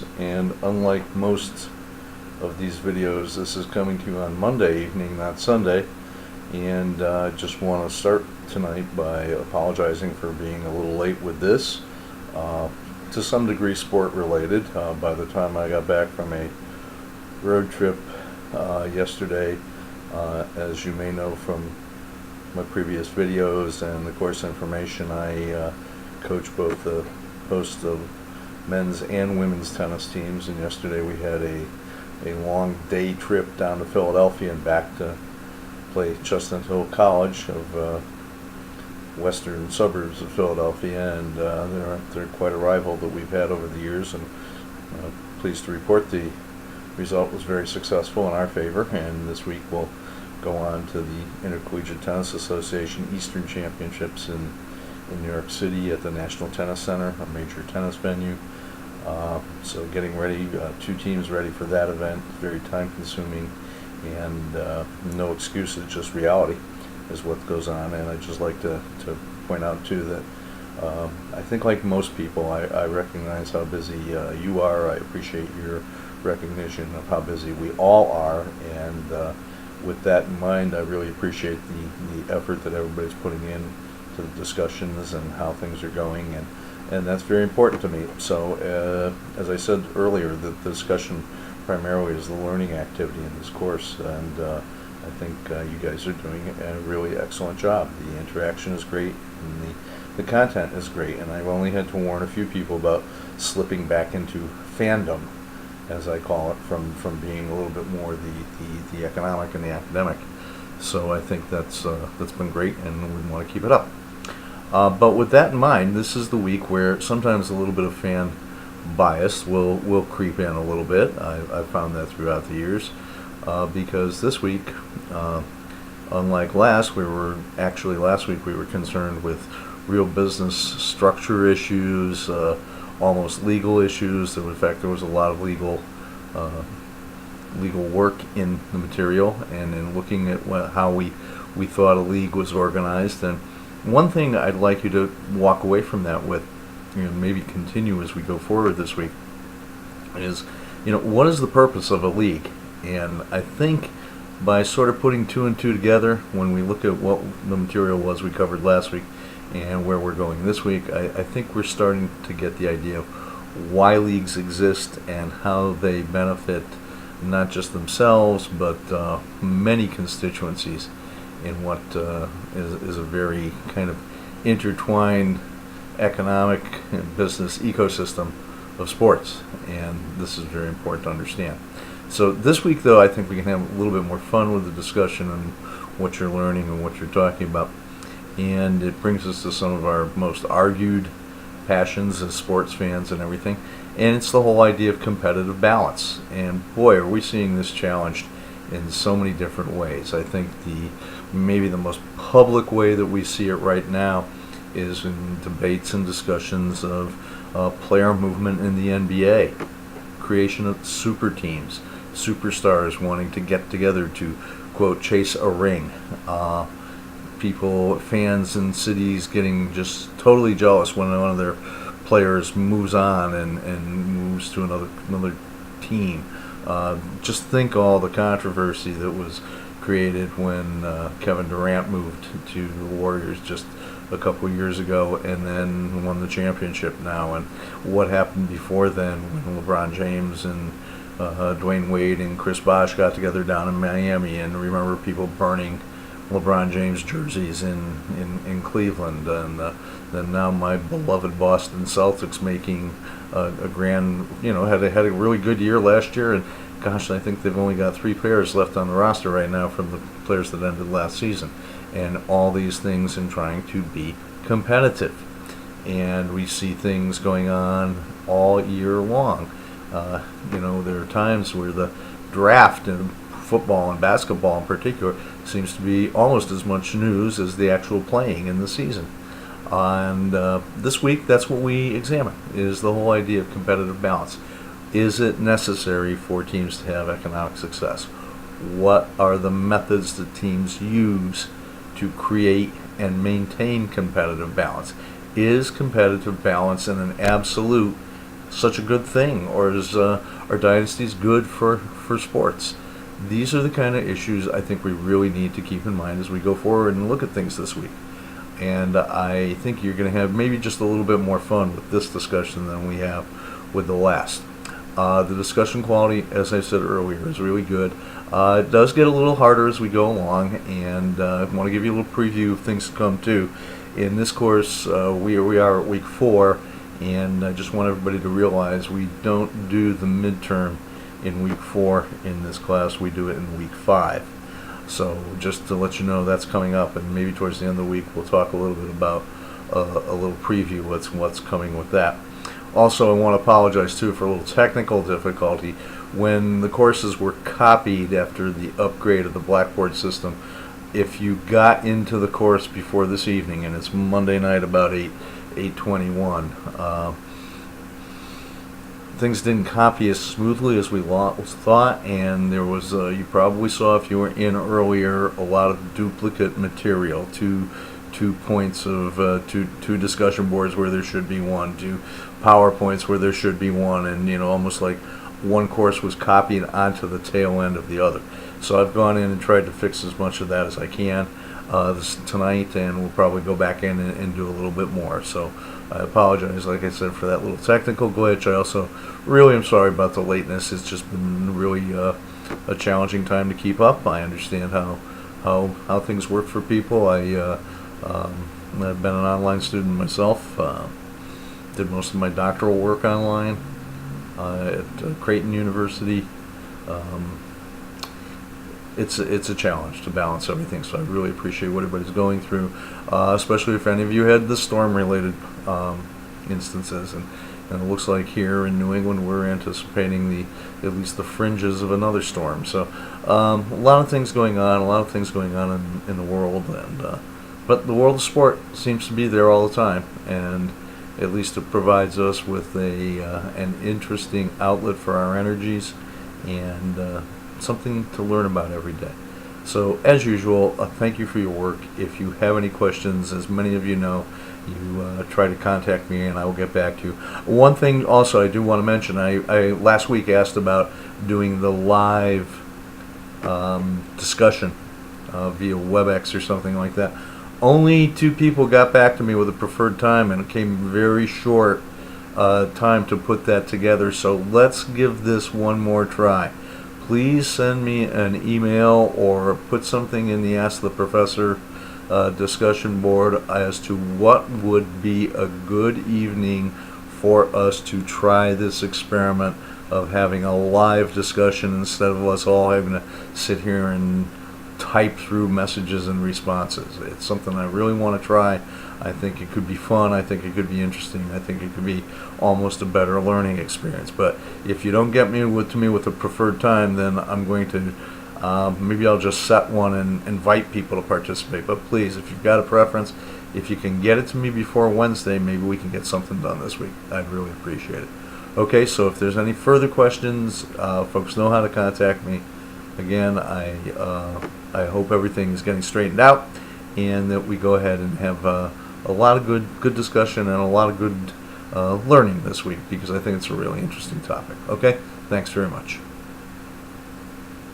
tennis, and unlike most of these videos, this is coming to you on Monday evening, not Sunday. And I just want to start tonight by apologizing for being a little late with this. To some degree sport related. By the time I got back from a road trip yesterday, as you may know from my previous videos and the course information, I coach both the host of men's and women's tennis teams, and yesterday we had a long day trip down to Philadelphia and back to play Chestnut Hill College of western suburbs of Philadelphia, and they're quite a rival that we've had over the years, and pleased to report the result was very successful in our favor. And this week we'll go on to the Intercollegiate Tennis Association Eastern Championships in New York City at the National Tennis Center, a major tennis venue. So getting ready, two teams ready for that event, very time consuming, and no excuses, just reality is what goes on. And I'd just like to point out too that I think, like most people, I recognize how busy you are. I appreciate your recognition of how busy we all are, and with that in mind, I really appreciate the effort that everybody's putting in to the discussions and how things are going, and that's very important to me. So as I said earlier, the discussion primarily is the learning activity in this course, and I think you guys are doing a really excellent job. The interaction is great, and the content is great, and I've only had to warn a few people about slipping back into fandom, as I call it, from being a little bit more the economic and the academic. So I think that's been great, and we want to keep it up. But with that in mind, this is the week where sometimes a little bit of fan bias will creep in a little bit. I've found that throughout the years, because this week, unlike last week we were concerned with real business structure issues, almost legal issues. In fact, there was a lot of legal work in the material and in looking at how we thought a league was organized. And one thing I'd like you to walk away from that with, maybe continue as we go forward this week, is, what is the purpose of a league? And I think by sort of putting two and two together, when we look at what the material was we covered last week and where we're going this week, I think we're starting to get the idea of why leagues exist and how they benefit not just themselves but many constituencies in what is a very kind of intertwined economic and business ecosystem of sports, and this is very important to understand. So this week, though, I think we can have a little bit more fun with the discussion and what you're learning and what you're talking about. And it brings us to some of our most argued passions as sports fans and everything. And it's the whole idea of competitive balance. And boy, are we seeing this challenged in so many different ways. I think maybe the most public way that we see it right now is in debates and discussions of player movement in the NBA, creation of super teams, superstars wanting to get together to, quote, chase a ring. Fans in cities getting just totally jealous when one of their players moves on and moves to another team. Just think all the controversy that was created when Kevin Durant moved to the Warriors just a couple of years ago and then won the championship now, and what happened before then when LeBron James and Dwayne Wade and Chris Bosh got together down in Miami, and remember people burning LeBron James jerseys in Cleveland, and then now my beloved Boston Celtics making a grand, had a really good year last year, and gosh, I think they've only got 3 players left on the roster right now from the players that ended last season, and all these things in trying to be competitive. And we see things going on all year long. There are times where the draft in football and basketball in particular seems to be almost as much news as the actual playing in the season. And this week, that's what we examine, is the whole idea of competitive balance. Is it necessary for teams to have economic success? What are the methods that teams use to create and maintain competitive balance? Is competitive balance in an absolute such a good thing, or are dynasties good for sports? These are the kind of issues I think we really need to keep in mind as we go forward and look at things this week. And I think you're going to have maybe just a little bit more fun with this discussion than we have with the last. The discussion quality, as I said earlier, is really good. It does get a little harder as we go along, and I want to give you a little preview of things to come too. In this course, we are at week 4, and I just want everybody to realize we don't do the midterm in week 4 in this class. We do it in week 5. So just to let you know, that's coming up, and maybe towards the end of the week we'll talk a little bit about a little preview what's coming with that. Also, I want to apologize too for a little technical difficulty. When the courses were copied after the upgrade of the Blackboard system, if you got into the course before this evening, and it's Monday night about 8:21, things didn't copy as smoothly as we thought, and there was, you probably saw if you were in earlier, a lot of duplicate material, two points of, two discussion boards where there should be one, 2 PowerPoints where there should be one, and almost like one course was copied onto the tail end of the other. So I've gone in and tried to fix as much of that as I can tonight, and we'll probably go back in and do a little bit more. So I apologize, like I said, for that little technical glitch. I also really am sorry about the lateness. It's just been really a challenging time to keep up. I understand how things work for people. I've been an online student myself. Did most of my doctoral work online at Creighton University. It's a challenge to balance everything, so I really appreciate what everybody's going through, especially if any of you had the storm-related instances, and it looks like here in New England we're anticipating at least the fringes of another storm. So a lot of things going on, in the world, and but the world of sport seems to be there all the time, and at least it provides us with an interesting outlet for our energies, and something to learn about every day. So as usual, thank you for your work. If you have any questions, as many of you know, you try to contact me and I will get back to you. One thing also I do want to mention, I last week asked about doing the live discussion via WebEx or something like that. Only 2 people got back to me with a preferred time, and it came very short time to put that together. So let's give this one more try. Please send me an email or put something in the Ask the Professor discussion board as to what would be a good evening for us to try this experiment of having a live discussion instead of us all having to sit here and type through messages and responses. It's something I really want to try. I think it could be fun. I think it could be interesting. I think it could be almost a better learning experience. But if you don't get to me with a preferred time, then I'm going to maybe I'll just set one and invite people to participate. But please, if you've got a preference, if you can get it to me before Wednesday, maybe we can get something done this week. I'd really appreciate it. Okay, so if there's any further questions, folks know how to contact me. Again, I hope everything is getting straightened out, and that we go ahead and have a lot of good discussion and a lot of good learning this week, because I think it's a really interesting topic. Okay, thanks very much.